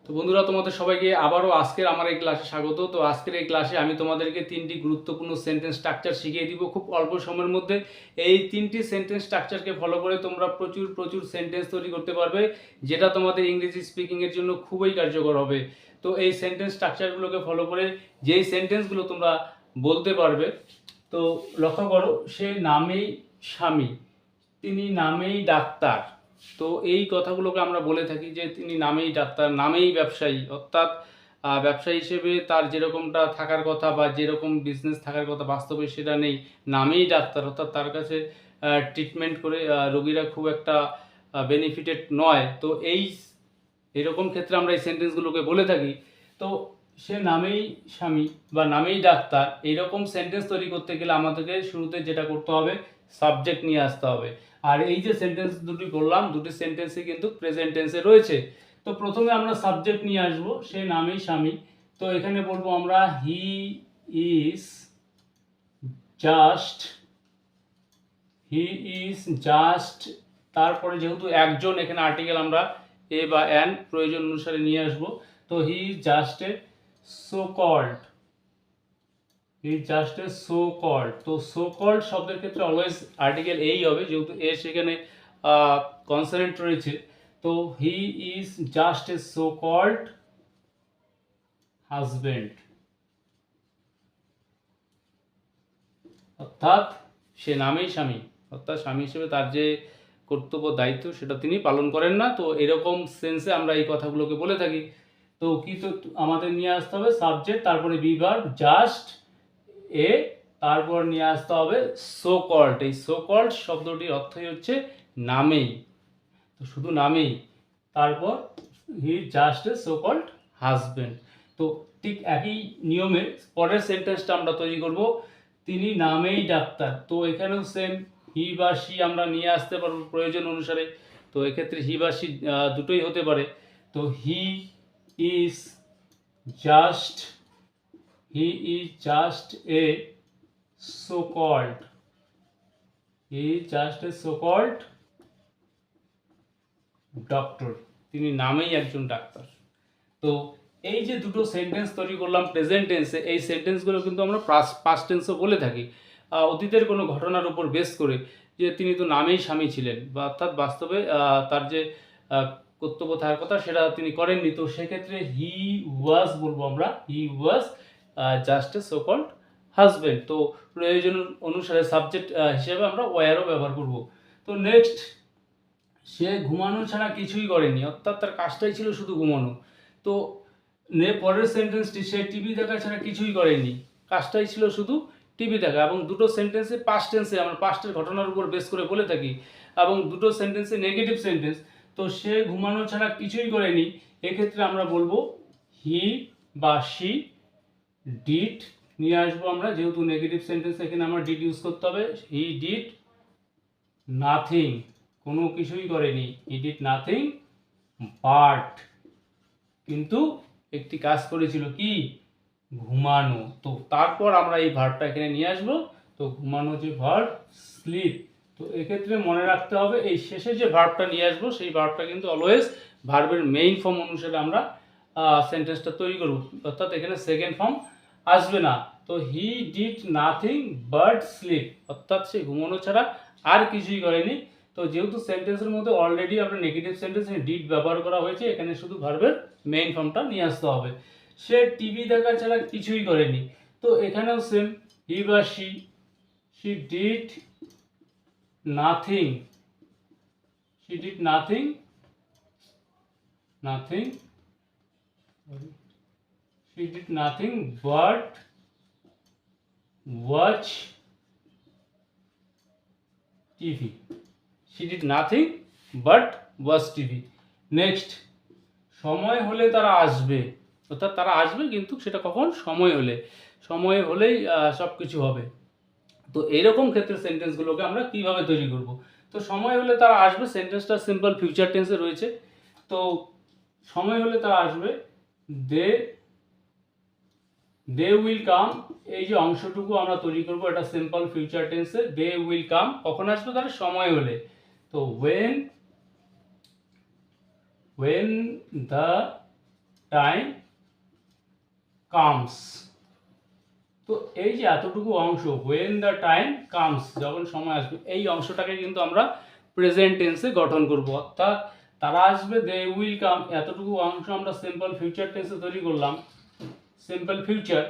তো বন্ধুরা, তোমাদের সবাইকে আবারও আজকের আমার এই ক্লাসে স্বাগত। তো আজকের এই ক্লাসে আমি তোমাদেরকে তিনটি গুরুত্বপূর্ণ সেন্টেন্স স্ট্রাকচার শিখিয়ে দিব খুব অল্প সময়ের মধ্যে। এই তিনটি সেন্টেন্স স্ট্রাকচারকে ফলো করে তোমরা প্রচুর প্রচুর সেন্টেন্স তৈরি করতে পারবে, যেটা তোমাদের ইংরেজি স্পিকিংয়ের জন্য খুবই কার্যকর হবে। তো এই সেন্টেন্স স্ট্রাকচারগুলোকে ফলো করে যেই সেন্টেন্সগুলো তোমরা বলতে পারবে, তো লক্ষ্য করো, সে নামেই স্বামী, তিনি নামেই ডাক্তার। তো এই কথাগুলোকে আমরা বলে থাকি যে তিনি নামেই ডাক্তার, নামেই ব্যবসায়ী, অর্থাৎ ব্যবসায়ী হিসেবে তার যেরকমটা থাকার কথা বা যেরকম বিজনেস থাকার কথা বাস্তবে সেটা নেই। নামেই ডাক্তার, অর্থাৎ তার কাছে ট্রিটমেন্ট করে রোগীরা খুব একটা বেনিফিটেড নয়। তো এরকম ক্ষেত্রে আমরা এই সেন্টেন্সগুলোকে বলে থাকি। তো সে নামেই স্বামী বা নামেই ডাক্তার, এইরকম সেন্টেন্স তৈরি করতে গেলে আমাদেরকে শুরুতে যেটা করতে হবে, সাবজেক্ট নিয়ে আসতে হবে। আর এই যে সেন্টেন্স দুটি বললাম, দুটি সেন্টেন্সই কিন্তু প্রেজেন্ট টেন্সে রয়েছে। তো প্রথমে আমরা সাবজেক্ট নিয়ে আসবো, সে নামেই স্বামী। তো এখানে বলবো আমরা হি is just, he is just, তারপরে যেহেতু একজন, এখানে আর্টিকেল আমরা এ বা অ্যান প্রয়োজন অনুসারে নিয়ে আসবো। তো he is just a so called, he is just a so called. তো সো কল্ড শব্দের ক্ষেত্রে অলওয়েজ আর্টিকেল এই হবে, যেহেতু এ সেখানে কনসোনেন্ট রয়েছে। তো he is just a so called husband, অর্থাৎ সে নামেই স্বামী, অর্থাৎ স্বামী হিসেবে তার যে কর্তব্য দায়িত্ব সেটা তিনি পালন করেন না। তো এরকম সেন্সে আমরা এই কথাগুলোকে বলে থাকি। তো কি, তো আমাদের নিয়ে আসতে হবে সাবজেক্ট, তারপরে বি ভার্ব জাস্ট এ, তারপর নিয়ে আসতে হবে সো কল্ড। এই সো কল্ড শব্দটির অর্থই হচ্ছে নামেই, তো শুধু নামেই। তারপর he just a so called husband. তো ঠিক একই নিয়মে পরের সেন্টেন্সটা আমরা তৈরি করব, তিনি নামেই ডাক্তার। তো এখানেও সেম, হি বা সি আমরা নিয়ে আসতে পারবো প্রয়োজন অনুসারে। তো এক্ষেত্রে হি বা সি দুটোই হতে পারে। তো he is just, he is just a so called, he is just a so called doctor, তিনি নামেই একজন ডাক্তার। তো এই যে দুটো সেন্টেন্স তৈরি করলাম প্রেজেন্ট টেন্সে, এই সেন্টেন্সগুলো কিন্তু আমরা পাস্ট টেন্সও বলে থাকি, অতীতের কোনো ঘটনার উপর বেস করে, যে তিনি তো নামেই স্বামী ছিলেন, বা অর্থাৎ বাস্তবে তার যে কর্তব্য থাকার কথা সেটা তিনি করেননি। তো সেক্ষেত্রে হি ওয়াজ বলবো আমরা, he was just a so called husband. তো প্রয়োজন অনুসারে সাবজেক্ট হিসেবে আমরা ওয়ারও ব্যবহার করব। তো নেক্সট, সে ঘুমানো ছাড়া কিছুই করেনি, অর্থাৎ তার কাজটাই ছিল শুধু ঘুমানো। তো পরের সেন্টেন্সটি, সে টিভি দেখা ছাড়া কিছুই করেনি, কাজটাই ছিল শুধু টিভি দেখা। এবং দুটো সেন্টেন্সে পাস্ট টেন্সে আমরা পাস্টের ঘটনার উপর বেস করে বলে থাকি, এবং দুটো সেন্টেন্সে নেগেটিভ সেন্টেন্স। তো সে ঘুমানো ছাড়া কিছুই করেনি, এক্ষেত্রে আমরা বলবো হি বা সি ডিড নিয়ে আসবো আমরা, যেহেতু নেগেটিভ সেন্টেন্স এখানে আমরা ডিড ইউজ করতে হবে। হি ডিড নাথিং, কোনো কিছুই করেনি, হি ডিড নাথিং বাট, কিন্তু একটি কাজ করেছিল, কি, ঘুমানো। তো তারপর আমরা এই ভার্বটা এখানে নিয়ে আসবো। তো ঘুমানো যে ভার্ব, স্লিপ। তো এক্ষেত্রে মনে রাখতে হবে, এই শেষে যে ভার্বটা নিয়ে আসবো সেই ভার্বটা কিন্তু অলওয়েজ ভার্বের মেইন ফর্ম অনুসারে আমরা সেন্টেন্সটা তৈরি করব, অর্থাৎ এখানে সেকেন্ড ফর্ম আসবে না। তো he did nothing but slip, অর্থাৎ সে ঘুমানো ছাড়া আর কিছুই করেনি। তো যেহেতু সেন্টেন্সের মধ্যে অলরেডি আপনার নেগেটিভ সেন্টেন্স ডিড ব্যবহার করা হয়েছে, এখানে শুধু ভার্বের মেইন ফর্মটা নিয়ে আসতে হবে। সে টিভি দেখা ছাড়া কিছুই করেনি। তো এখানেও সেম, হি বা she, she did nothing, she did nothing, nothing, she did nothing but watch TV, she did nothing but watch TV. Next, সময় হলে তারা আসবে, অর্থাৎ তারা আসবে, কিন্তু সেটা কখন, সময় হলে, সময় হলেই সব কিছু হবে। তো এইরকম ক্ষেত্রে সেন্টেন্সগুলোকে আমরা কিভাবে তৈরি করব? তো সময় হলে তারা আসবে, সেন্টেন্সটা সিম্পল ফিউচার টেন্সে রয়েছে। তো সময় হলে তারা আসবে, দে দে উইল কাম, এই যে অংশটুকু আমরা তৈরি করব এটা সিম্পল ফিউচার টেন্সে, দে উইল কাম কখন আসবে, তাহলে সময় হলে। তো when the টাইম কামস। তো এই যে এতটুকু অংশ when the time comes, যখন সময় আসবে, এই অংশটাকে কিন্তু আমরা প্রেজেন্ট টেন্সে গঠন করব। অর্থাৎ তারা আসবে, দে উইল কাম, এতটুকু অংশ আমরা সিম্পল ফিউচার টেন্সে তৈরি করলাম, সিম্পল ফিউচার।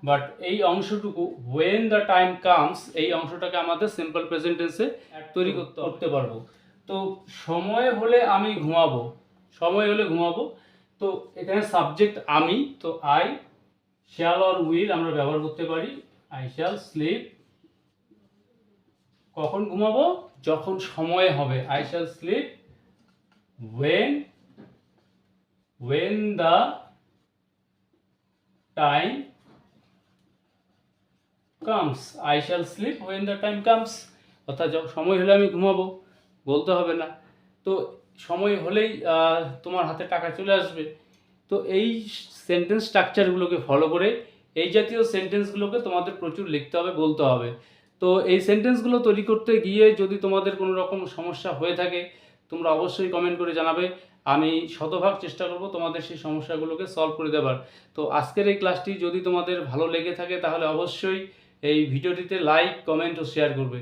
বাট এই অংশটুকু when the time comes, এই অংশটাকে আমাদের সিম্পল প্রেজেন্ট টেন্সে তৈরি করতে পারবো। তো সময় হলে আমি ঘুমাবো, সময় হলে ঘুমাবো, তো এখানে সাবজেক্ট আমি, তো আই শ্যাল অর উইল আমরা ব্যবহার করতে পারি। আই শ্যাল স্লিপ, কখন ঘুমাবো, যখন সময় হবে। I shall sleep when the time comes, I shall sleep when the time comes, অর্থাৎ যখন সময় হলে আমি ঘুমাবো, বলতে হবে না। তো সময় হলেই তোমার হাতে টাকা চলে আসবে। তো এই সেন্টেন্স স্ট্রাকচারগুলোকে ফলো করে এই জাতীয় সেন্টেন্সগুলোকে তোমাদের প্রচুর লিখতে হবে, বলতে হবে। তো এই সেন্টেন্সগুলো তৈরি করতে গিয়ে যদি তোমাদের কোনো রকম সমস্যা হয়ে থাকে, তোমরা অবশ্যই কমেন্ট করে জানাবে। আমি শতভাগ চেষ্টা করব তোমাদের সেই সমস্যাগুলোকে সলভ করে দেবার। তো আজকের এই ক্লাসটি যদি তোমাদের ভালো লেগে থাকে তাহলে অবশ্যই এই ভিডিওটিতে লাইক, কমেন্ট ও শেয়ার করবে।